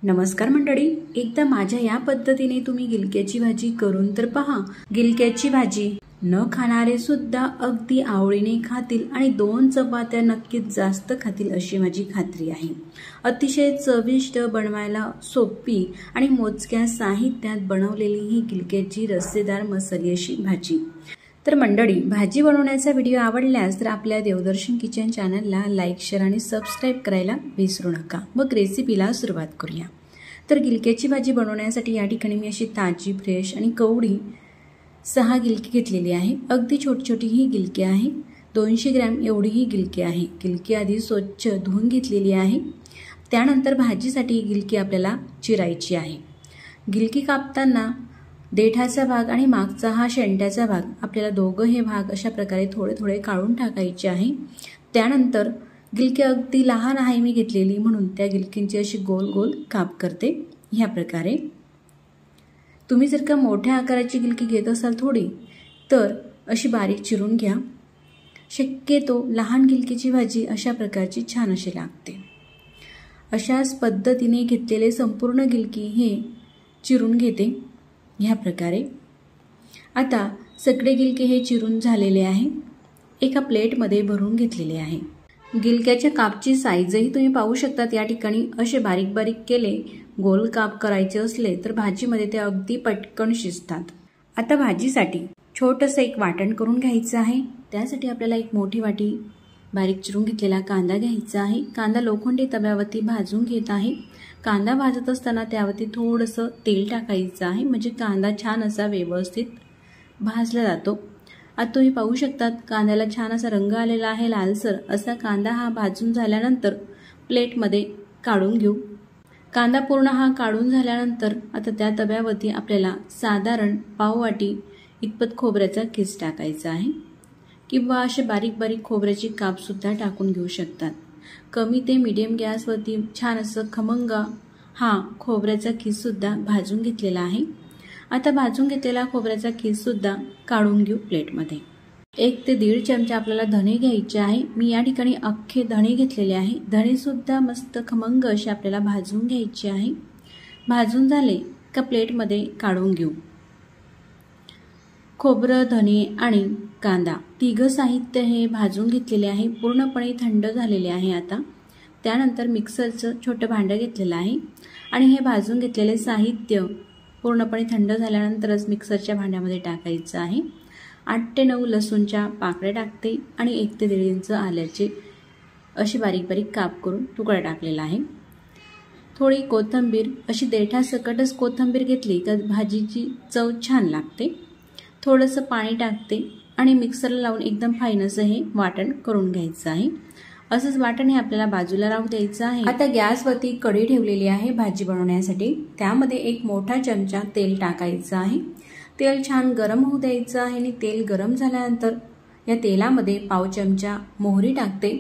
नमस्कार मंडळी, एकदा माझ्या या पद्धतीने तुम्ही गिलक्याची भाजी करून तर पहा। गिलक्याची भाजी न खाणारे सुद्धा अगदी आवडीने खातील आणि 2 चपात्या नक्कीच जास्त खातील अशी माझी खात्री आहे। अतिशय चविष्ट, बनवायला सोपी आणि मोजक्या साहित्यात बनवलेली ही गिलक्याची रस्सेदार मसाली अशी भाजी। तर मंडळी, भाजी बनवण्याचा व्हिडिओ आवडल्यास तर आपल्या देवदर्शन किचन चॅनलला लाईक, शेअर आणि सबस्क्राइब करायला विसरू नका। मग रेसिपीला सुरुवात करूया। तर गिलक्याची भाजी बनवण्यासाठी या ठिकाणी मी अशी ताजी, फ्रेश आणि कवडी 6 गिलकी घेतलेली आहे। अगदी छोटी ही गिलकी आहे। 200 ग्रॅम एवढी ही गिलकी आहे। गिलकी आधी स्वच्छ धुवून घेतलेली आहे। त्यानंतर भाजीसाठी गिलकी आपल्याला चिरायची आहे। गिलकी कापताना देठाचा भाग आणि मागचा हा शेंड्याचा भाग आपल्याला दोघं हे भाग अशा प्रकारे थोडे काढून टाकायचे आहे। त्यानंतर गिलकी अगदी लहान आहे मी घेतलेली, म्हणून त्या गिलकींची अशी गोल काप करते ह्या प्रकारे। तुम्ही जर का मोठ्या आकाराची गिलकी घेत असाल थोडी, तर अशी बारीक चिरून घ्या। शक्यतो लहान गिलकीची भाजी अशा प्रकारची छान अशी लागते। अशाच पद्धतीने घेतलेले संपूर्ण गिलकी हे चिरून घेते ह्या प्रकारे। आता सगळे गिलके हे चिरून झालेले आहे, एका प्लेटमध्ये भरून घेतलेले आहे। गिलक्याच्या कापची साईजही तुम्ही पाहू शकता। या ठिकाणी असे बारीक केले, गोल काप करायचे असले तर भाजीमध्ये ते अगदी पटकन शिजतात। आता भाजीसाठी छोटंसं एक वाटण करून घ्यायचं आहे। त्यासाठी आपल्याला एक मोठी वाटी बारीक चिरून घेतलेला कांदा घ्यायचा आहे। कांदा लोखंडी तव्यावरती भाजून घेत आहे। कांदा भाजत असताना त्यावरती थोडंसं तेल टाकायचं आहे, म्हणजे कांदा छान असा व्यवस्थित भाजला जातो। आता तुम्ही पाहू शकता कांद्याला छान असा रंग आलेला आहे, लालसर असा कांदा हा भाजून झाल्यानंतर प्लेटमध्ये काढून घेऊ। कांदा पूर्ण हा काढून झाल्यानंतर आता त्या तव्यावरती आपल्याला साधारण पाव वाटी इतपत खोबऱ्याचा किस टाकायचा आहे, किंवा असे बारीक खोबऱ्याची काप सुद्धा टाकून घेऊ शकतात। कमी ते मीडियम गॅसवरती छान असं खमंग हा खोबऱ्याचा किस सुद्धा भाजून घेतलेला आहे। आता भाजून घेतलेला खोबऱ्याचा किस सुद्धा काढून घेऊ प्लेटमध्ये। 1 ते 1.5 चमचा आपल्याला धणे घ्यायचे आहे। मी या ठिकाणी अख्खे धणे घेतलेले आहे। धणे सुद्धा मस्त खमंग असे आपल्याला भाजून घ्यायचे आहे। भाजून झाले का प्लेटमध्ये काढून घेऊ। खोबरं, धणे आणि कांदा तिघं साहित्य हे भाजून घेतलेले आहे, पूर्णपणे थंड झालेले आहे। आता त्यानंतर मिक्सरचं छोटं भांडं घेतलेलं आहे आणि हे भाजून घेतलेले साहित्य पूर्णपणे थंड झाल्यानंतरच मिक्सरच्या भांड्यामध्ये टाकायचं आहे। 8 ते 9 लसूणच्या पाकळ्या टाकते आणि 1 ते 1.5 इंच आल्याचे अशी बारीक काप करून तुकडा टाकलेला आहे। थोडी कोथिंबीर, अशी देठासकटच कोथिंबीर घेतली तर भाजीची चव छान लागते। थोडंसं पाणी टाकते आणि मिक्सरला लावून एकदम फाईन असं हे वाटण करून घ्यायचं आहे। असंच वाटण हे आपल्याला बाजूला राहू द्यायचं आहे। आता गॅसवरती कढई ठेवलेली आहे भाजी बनवण्यासाठी। त्यामध्ये 1 मोठा चमचा तेल टाकायचं आहे। तेल छान गरम होऊ द्यायचं आहे आणि तेल गरम झाल्यानंतर या तेलामध्ये पाव चमचा मोहरी टाकते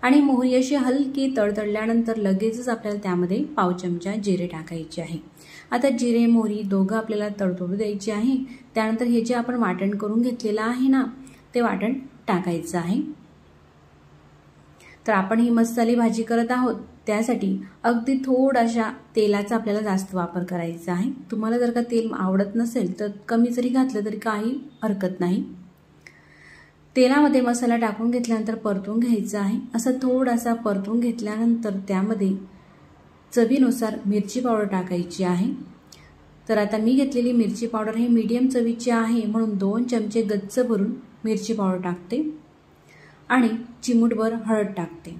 आणि मोहरी अशी हलकी तडतडल्यानंतर लगेचच आपल्याला त्यामध्ये पाव चमचा जिरे टाकायचे आहे। आता जिरे, मोहरी दोघं आपल्याला तडतडू द्यायचे आहे। त्यानंतर हे जे आपण वाटण करून घेतलेलं आहे ना, ते वाटण टाकायचं आहे। तर आपण ही मसाली भाजी करत आहोत, त्यासाठी अगदी थोडाशा तेलाचा आपल्याला जास्त वापर करायचा आहे। तुम्हाला जर का तेल आवडत नसेल तर कमी जरी घातलं तरी काही हरकत नाही। तेलामध्ये मसाला टाकून घेतल्यानंतर परतून घ्यायचा आहे। असं थोडासा परतून घेतल्यानंतर त्यामध्ये चवीनुसार मिरची पावडर टाकायची आहे। तर आता मी घेतलेली मिरची पावडर हे मीडियम चवीची आहे, म्हणून 2 चमचे गच्च भरून मिरची पावडर टाकते आणि चिमूटभर हळद टाकते।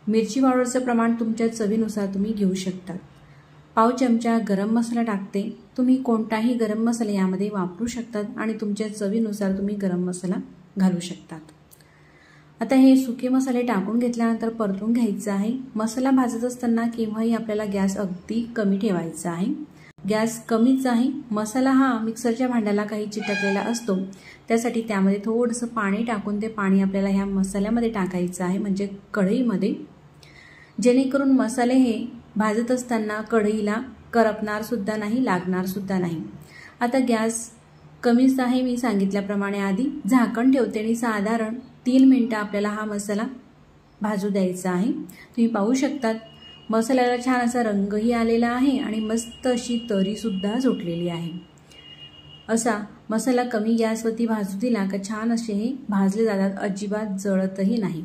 मिरची पावडरचं प्रमाण तुमच्या चवीनुसार तुम्ही घेऊ शकता। पाव चमचा गरम मसाला टाकते। तुम्ही कोणताही गरम मसाला यामध्ये वापरू शकतात आणि तुमच्या चवीनुसार तुम्ही गरम मसाला घालू शकतात। आता हे सुके मसाले टाकून घेतल्यानंतर परतून घ्यायचं आहे। मसाला भाजत असताना केव्हाही आपल्याला गॅस अगदी कमी ठेवायचा आहे। गॅस कमीच आहे। मसाला हा मिक्सरच्या भांड्याला काही चिटकलेला असतो, त्यासाठी त्यामध्ये थोडंसं पाणी टाकून ते पाणी आपल्याला ह्या मसाल्यामध्ये टाकायचं आहे, म्हणजे कढईमध्ये, जेणेकरून मसाले हे भाजत असताना कढईला करपणार सुद्धा नाही, लागणार सुद्धा नाही। आता गॅस कमीच आहे मी सांगितल्याप्रमाणे। आधी झाकण ठेवते आणि साधारण 3 मिनिटं आपल्याला हा मसाला भाजू द्यायचा आहे। तुम्ही पाहू शकता मसाल्याला छान असा रंगही आलेला आहे आणि मस्त अशी तरीसुद्धा सुटलेली आहे। असा मसाला कमी गॅसवरती भाजू दिला का छान असे हे भाजले जातात, अजिबात जळतही नाही।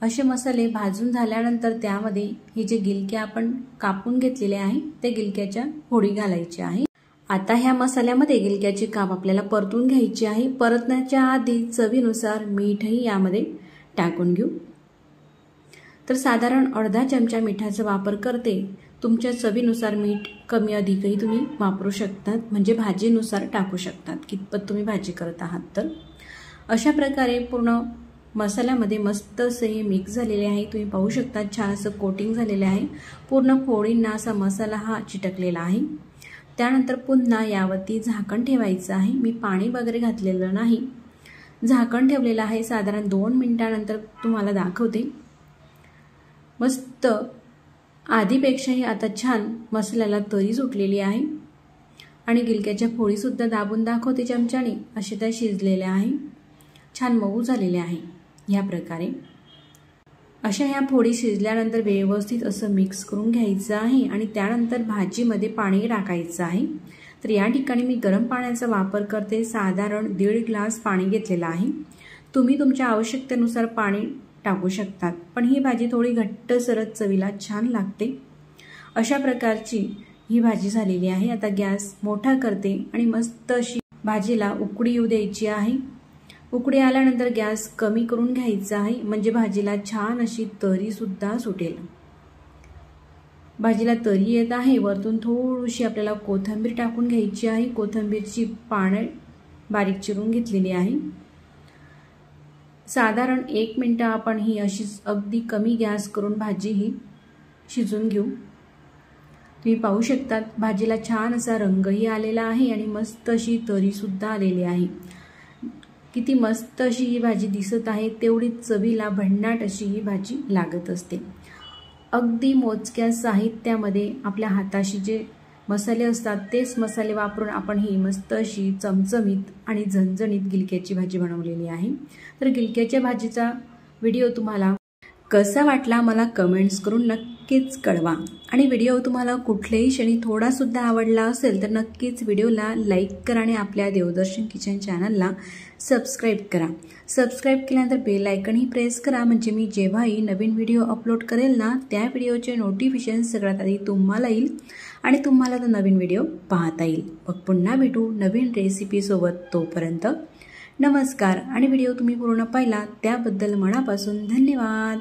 असे मसाले भाजून झाल्यानंतर त्यामध्ये हे जे गिलके आपण कापून घेतलेले आहे ते गिलक्याच्या फोडी घालायचे आहे। आता ह्या मसाल्यामध्ये गिलक्याचे काप आपल्याला परतून घ्यायचे आहे। परतण्याच्या आधी चवीनुसार मीठही यामध्ये टाकून घेऊ। तर साधारण अर्धा चमचा मिठाचा वापर करते। तुमच्या चवीनुसार मीठ कमी अधिकही तुम्ही वापरू शकतात, म्हणजे भाजीनुसार टाकू शकतात कितपत तुम्ही भाजी करत आहात। तर अशा प्रकारे पूर्ण मसाल्यामध्ये मस्त असे हे मिक्स झालेले आहे। तुम्ही पाहू शकता छान असं कोटिंग झालेले आहे, पूर्ण फोडींना असा मसाला हा चिटकलेला आहे। त्यानंतर पुन्हा यावरती झाकण ठेवायचं आहे। मी पाणी वगैरे घातलेलं नाही, झाकण ठेवलेलं आहे। साधारण 2 मिनिटानंतर तुम्हाला दाखवते। मस्त आधीपेक्षाही आता छान मसाल्याला तरी सुटलेली आहे आणि गिलक्याच्या फोडीसुद्धा दाबून दाखवते चमच्याने, अशा त्या शिजलेल्या आहे, छान मऊ झालेल्या आहे। ह्या प्रकारे अशा ह्या फोडी शिजल्यानंतर व्यवस्थित असं मिक्स करून घ्यायचं आहे आणि त्यानंतर भाजीमध्ये पाणी टाकायचं आहे। तर या ठिकाणी मी गरम पाण्याचा वापर करते, साधारण 1.5 ग्लास पाणी घेतलेलं आहे। तुम्ही तुमच्या आवश्यकतेनुसार पाणी टाकू शकतात, पण ही भाजी थोडी घट्ट सरत चवीला छान लागते। अशा प्रकारची ही भाजी झालेली आहे। आता गॅस मोठा करते आणि मस्त अशी भाजीला उकळी येऊ द्यायची आहे। उकळी आल्यानंतर गॅस कमी करून घ्यायचा आहे, म्हणजे भाजीला छान अशी तरी सुद्धा सुटेल। भाजीला तरी येत आहे, वरतून थोडीशी आपल्याला कोथिंबीर टाकून घ्यायची आहे। कोथिंबीरची पाने बारीक चिरून घेतलेली आहे। साधारण 1 मिनिट आपण ही अशीच अगदी कमी गॅस करून भाजी ही शिजून घेऊ। तुम्ही पाहू शकता भाजीला छान असा रंगही आलेला आहे आणि मस्त अशी तरी सुद्धा आलेली आहे। किती मस्त अशी ही भाजी दिसत आहे, तेवढी चवीला भन्नाट अशी ही भाजी लागत असते। अगदी मोजक्या साहित्यामध्ये आपल्या हाताशी जे मसाले असतात तेच मसाले वापरून आपण ही मस्त अशी चमचमीत आणि झणझणीत गिलक्याची भाजी बनवलेली आहे। तर गिलक्याच्या भाजीचा व्हिडिओ तुम्हाला कसा वाटला मला कमेंट्स करून नक्कीच कळवा आणि व्हिडिओ तुम्हाला कुठल्याही क्षणी थोडा सुद्धा आवडला असेल तर नक्कीच व्हिडिओला लाईक करा आणि आपल्या देवदर्शन किचन चॅनलला सबस्क्राईब करा। सबस्क्राईब केल्यानंतर बेल आयकॉनही प्रेस करा, म्हणजे मी जेव्हाही नवीन व्हिडिओ अपलोड करेल ना त्या व्हिडिओचे नोटिफिकेशन सगळ्यात आधी तुम्हाला येईल आणि तुम्हाला तो नवीन व्हिडिओ पाहता येईल। मग पुन्हा भेटू नवीन रेसिपी सोबत, तोपर्यंत नमस्कार। आणि व्हिडिओ तुम्ही पूर्ण पाहिला त्याबद्दल मनापासून धन्यवाद।